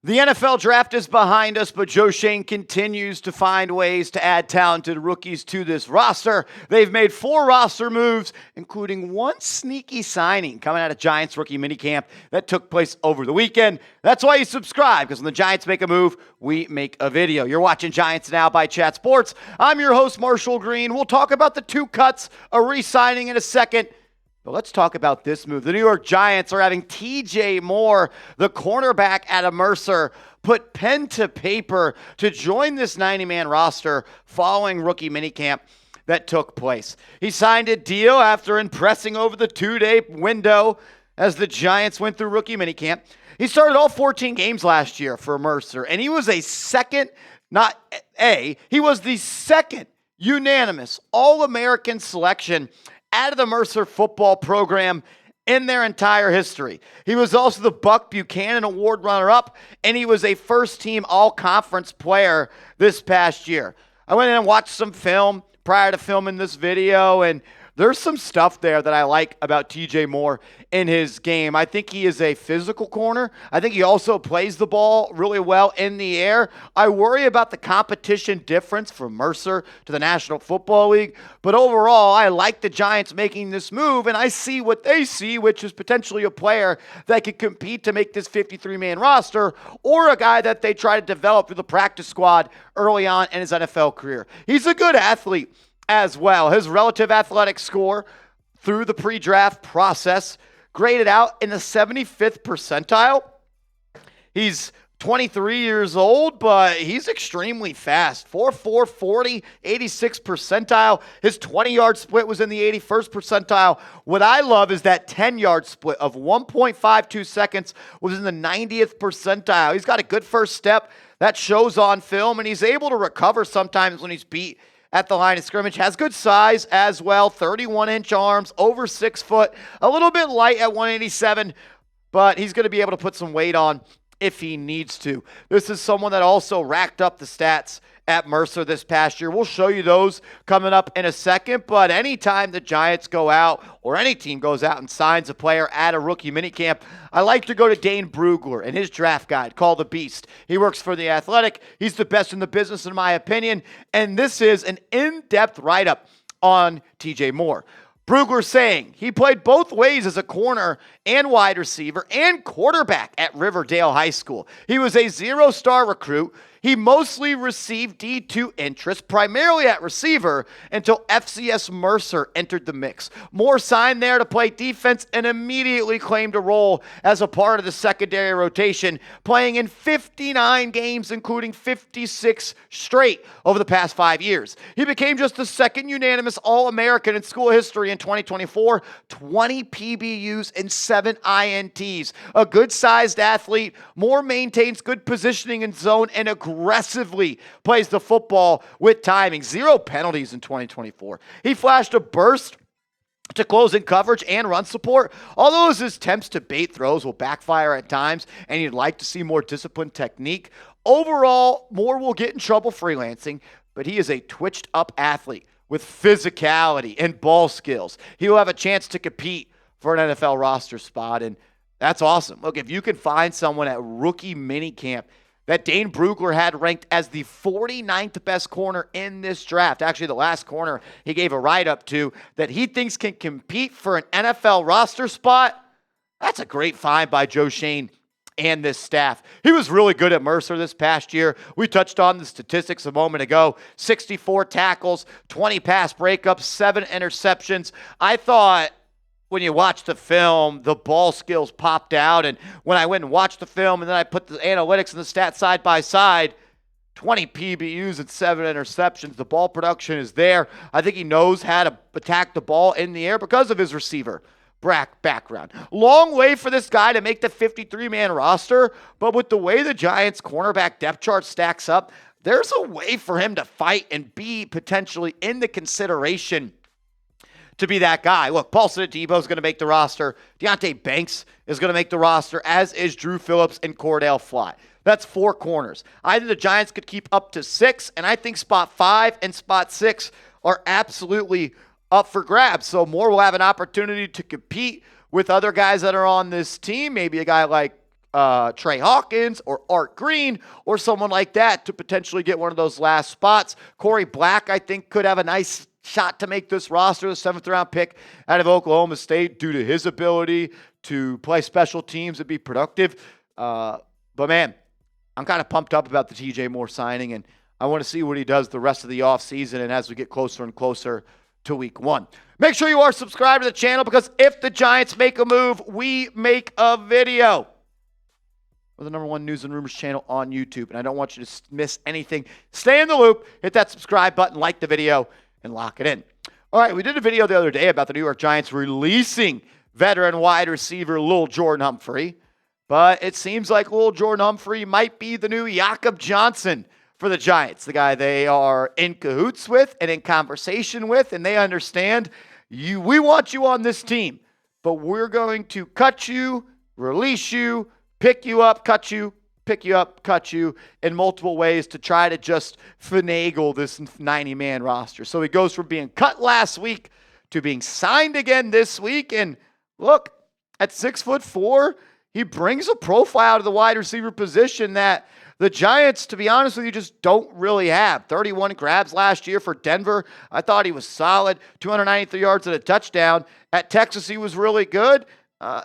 The NFL draft is behind us, but Schoen continues to find ways to add talented rookies to this roster. They've made 4 roster moves, including one sneaky signing coming out of Giants rookie minicamp that took place over the weekend. That's why you subscribe, because when the Giants make a move, we make a video. You're watching Giants Now by Chat Sports. I'm your host, Marshall Green. We'll talk about the 2 cuts, a re-signing in a second. But let's talk about this move. The New York Giants are having TJ Moore, the cornerback out of Mercer, put pen to paper to join this 90-man roster following rookie minicamp that took place. He signed a deal after impressing over the 2-day window as the Giants went through rookie minicamp. He started all 14 games last year for Mercer, and he was he was the second unanimous All-American selection out of the Mercer football program in their entire history. He was also the Buck Buchanan Award runner-up, and he was a first-team all-conference player this past year. I went in and watched some film prior to filming this video, and there's some stuff there that I like about TJ Moore in his game. I think he is a physical corner. I think he also plays the ball really well in the air. I worry about the competition difference from Mercer to the National Football League. But overall, I like the Giants making this move, and I see what they see, which is potentially a player that could compete to make this 53-man roster, or a guy that they try to develop through the practice squad early on in his NFL career. He's a good athlete as well. His relative athletic score through the pre-draft process graded out in the 75th percentile. He's 23 years old, but he's extremely fast. 4.4 40, 86th percentile. His 20-yard split was in the 81st percentile. What I love is that 10-yard split of 1.52 seconds was in the 90th percentile. He's got a good first step that shows on film, and he's able to recover sometimes when he's beat at the line of scrimmage. Has good size as well, 31-inch arms, over 6 foot, a little bit light at 187, but he's going to be able to put some weight on if he needs to. This is someone that also racked up the stats at Mercer this past year. We'll show you those coming up in a second, but anytime the Giants go out or any team goes out and signs a player at a rookie minicamp, I like to go to Dane Brugler and his draft guide called The Beast. He works for The Athletic. He's the best in the business in my opinion, and this is an in-depth write-up on TJ Moore. Brugler saying he played both ways as a corner and wide receiver and quarterback at Riverdale High School. He was a 0-star recruit. He mostly received D2 interest, primarily at receiver, until FCS Mercer entered the mix. Moore signed there to play defense and immediately claimed a role as a part of the secondary rotation, playing in 59 games, including 56 straight over the past 5 years. He became just the second unanimous All-American in school history in 2024, 20 PBUs and 7 INTs. A good-sized athlete, Moore maintains good positioning in zone and aggressively plays the football with timing. 0 penalties in 2024. He flashed a burst to closing coverage and run support. Although his attempts to bait throws will backfire at times, and you'd like to see more disciplined technique, overall, Moore will get in trouble freelancing, but he is a twitched-up athlete with physicality and ball skills. He will have a chance to compete for an NFL roster spot, and that's awesome. Look, if you can find someone at rookie minicamp that Dane Brugler had ranked as the 49th best corner in this draft, actually the last corner he gave a write-up to, that he thinks can compete for an NFL roster spot, that's a great find by Schoen and this staff. He was really good at Mercer this past year. We touched on the statistics a moment ago. 64 tackles, 20 pass breakups, 7 interceptions. I thought when you watch the film, the ball skills popped out. And when I went and watched the film and then I put the analytics and the stats side by side, 20 PBUs and 7 interceptions. The ball production is there. I think he knows how to attack the ball in the air because of his receiver background. Long way for this guy to make the 53-man roster, but with the way the Giants' cornerback depth chart stacks up, there's a way for him to fight and be potentially in the consideration to be that guy. Look, Paulson Adebo is going to make the roster. Deonte Banks is going to make the roster, as is Drew Phillips and Cordell Flott. That's 4 corners. I think the Giants could keep up to 6, and I think spot 5 and spot 6 are absolutely up for grabs. So Moore will have an opportunity to compete with other guys that are on this team. Maybe a guy like Trey Hawkins or Art Green or someone like that to potentially get one of those last spots. Corey Black, I think, could have a nice shot to make this roster, the 7th-round pick out of Oklahoma State, due to his ability to play special teams and be productive. But, man, I'm kind of pumped up about the TJ Moore signing, and I want to see what he does the rest of the offseason and as we get closer and closer to week 1. Make sure you are subscribed to the channel, because if the Giants make a move, we make a video. We're the #1 news and rumors channel on YouTube, and I don't want you to miss anything. Stay in the loop, hit that subscribe button, like the video, and lock it in. All right, we did a video the other day about the New York Giants releasing veteran wide receiver Lil'Jordan Humphrey, but it seems like Lil'Jordan Humphrey might be the new Jakob Johnson for the Giants, the guy they are in cahoots with and in conversation with, and they understand we want you on this team, but we're going to cut you, release you, pick you up, cut you, pick you up, cut you in multiple ways to try to just finagle this 90-man roster. So he goes from being cut last week to being signed again this week. And look, at 6'4", he brings a profile to the wide receiver position that the Giants, to be honest with you, just don't really have. 31 grabs last year for Denver. I thought he was solid. 293 yards and a touchdown. At Texas, he was really good.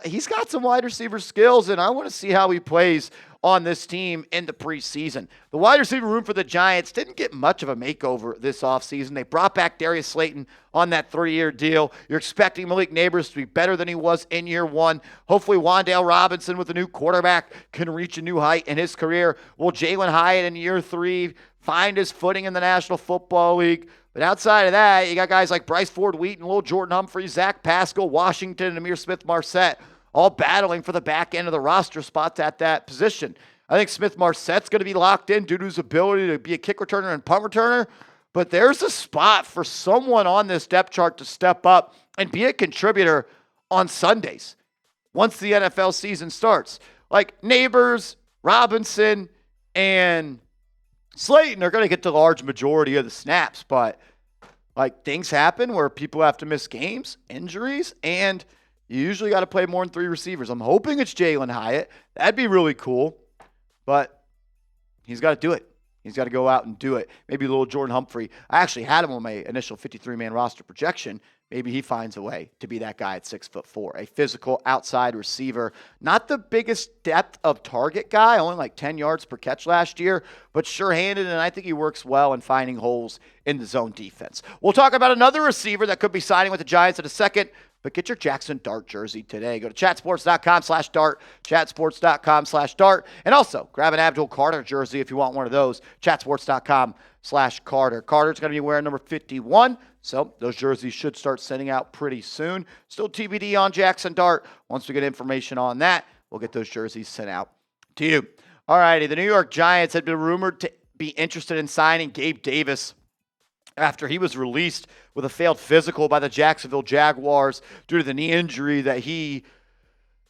He's got some wide receiver skills, and I want to see how he plays on this team in the preseason. The wide receiver room for the Giants didn't get much of a makeover this offseason. They brought back Darius Slayton on that 3-year deal. You're expecting Malik Neighbors to be better than he was in year 1. Hopefully Wan'Dale Robinson with a new quarterback can reach a new height in his career. Will Jalen Hyatt in year 3 find his footing in the National Football League? But outside of that, you got guys like Bryce Ford-Wheaton, Lil'Jordan Humphrey, Zach Pascal, Washington, and Amir Smith-Marset, all battling for the back end of the roster spots at that position. I think Smith-Marset's going to be locked in due to his ability to be a kick returner and punt returner, but there's a spot for someone on this depth chart to step up and be a contributor on Sundays once the NFL season starts. Like Neighbors, Robinson, and Slayton are going to get the large majority of the snaps, but like things happen where people have to miss games, injuries, and you usually got to play more than 3 receivers. I'm hoping it's Jalen Hyatt. That'd be really cool, but he's got to do it. He's got to go out and do it. Maybe Lil'Jordan Humphrey. I actually had him on my initial 53-man roster projection. Maybe he finds a way to be that guy at 6'4", a physical outside receiver. Not the biggest depth of target guy, only like 10 yards per catch last year, but sure-handed, and I think he works well in finding holes in the zone defense. We'll talk about another receiver that could be signing with the Giants in a second, but get your Jackson Dart jersey today. Go to chatsports.com/dart, chatsports.com/dart, and also grab an Abdul Carter jersey if you want one of those, chatsports.com/Carter. Carter's going to be wearing number 51, so those jerseys should start sending out pretty soon. Still TBD on Jackson Dart. Once we get information on that, we'll get those jerseys sent out to you. All righty, the New York Giants had been rumored to be interested in signing Gabe Davis after he was released with a failed physical by the Jacksonville Jaguars due to the knee injury that he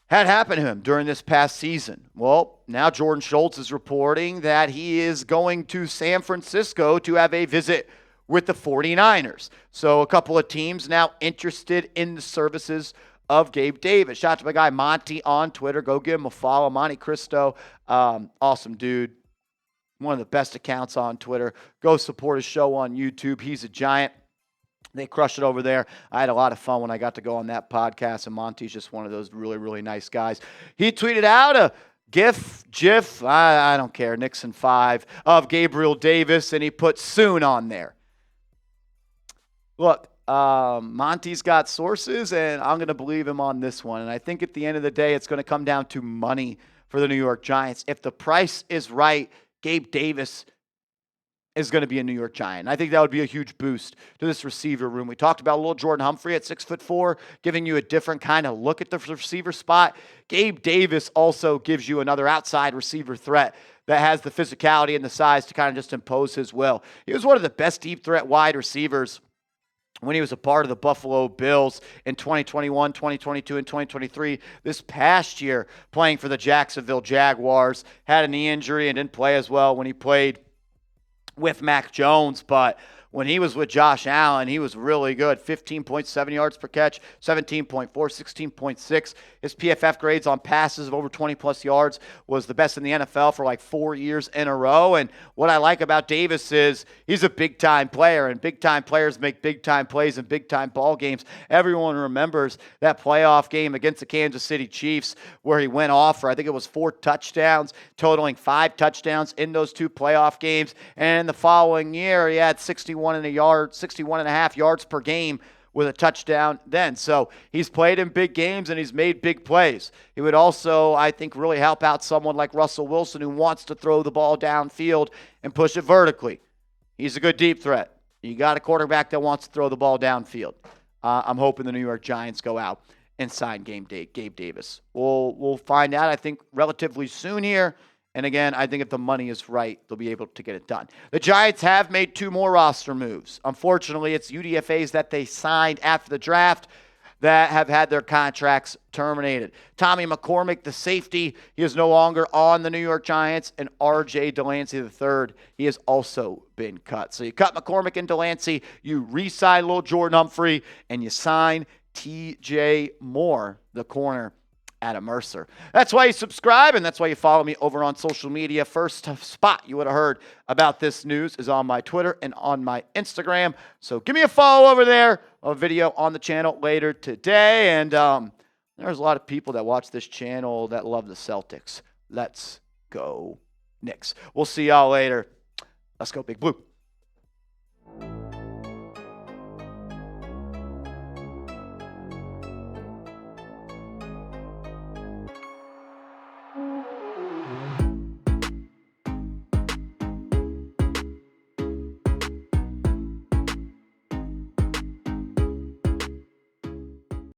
had happened to him during this past season. Well, now Jordan Schultz is reporting that he is going to San Francisco to have a visit with the 49ers. So a couple of teams now interested in the services of Gabe Davis. Shout out to my guy Monty on Twitter. Go give him a follow. Monte Cristo, awesome dude. One of the best accounts on Twitter. Go support his show on YouTube. He's a Giant. They crushed it over there. I had a lot of fun when I got to go on that podcast, and Monty's just one of those really, really nice guys. He tweeted out a GIF, I don't care, Nixon 5, of Gabriel Davis, and he put soon on there. Look, Monty's got sources, and I'm going to believe him on this one. And I think at the end of the day, it's going to come down to money for the New York Giants. If the price is right, Gabe Davis is going to be a New York Giant. I think that would be a huge boost to this receiver room. We talked about Lil'Jordan Humphrey at 6'4", giving you a different kind of look at the receiver spot. Gabe Davis also gives you another outside receiver threat that has the physicality and the size to kind of just impose his will. He was one of the best deep threat wide receivers when he was a part of the Buffalo Bills in 2021, 2022, and 2023. This past year, playing for the Jacksonville Jaguars, had a knee injury and didn't play as well when he played with Mac Jones, but when he was with Josh Allen, he was really good. 15.7 yards per catch, 17.4, 16.6. His PFF grades on passes of over 20-plus yards was the best in the NFL for like 4 years in a row. And what I like about Davis is he's a big-time player, and big-time players make big-time plays in big-time ball games. Everyone remembers that playoff game against the Kansas City Chiefs where he went off for, I think it was 4 touchdowns, totaling 5 touchdowns in those 2 playoff games. And the following year, he had 61 and a half yards per game with a touchdown then. So he's played in big games and he's made big plays. He would also, I think, really help out someone like Russell Wilson who wants to throw the ball downfield and push it vertically. He's a good deep threat. You got a quarterback that wants to throw the ball downfield. I'm hoping the New York Giants go out and sign Gabe Davis. We'll find out, I think, relatively soon here. And again, I think if the money is right, they'll be able to get it done. The Giants have made 2 more roster moves. Unfortunately, it's UDFAs that they signed after the draft that have had their contracts terminated. Tommy McCormick, the safety, he is no longer on the New York Giants. And R.J. Delancy III, he has also been cut. So you cut McCormick and Delancy, you re-sign Lil'Jordan Humphrey, and you sign T.J. Moore, the corner out of Mercer. That's why you subscribe, and that's why you follow me over on social media. First spot you would have heard about this news is on my Twitter and on my Instagram. So give me a follow over there. A video on the channel later today. And there's a lot of people that watch this channel that love the Celtics. Let's go Knicks. We'll see y'all later. Let's go Big Blue.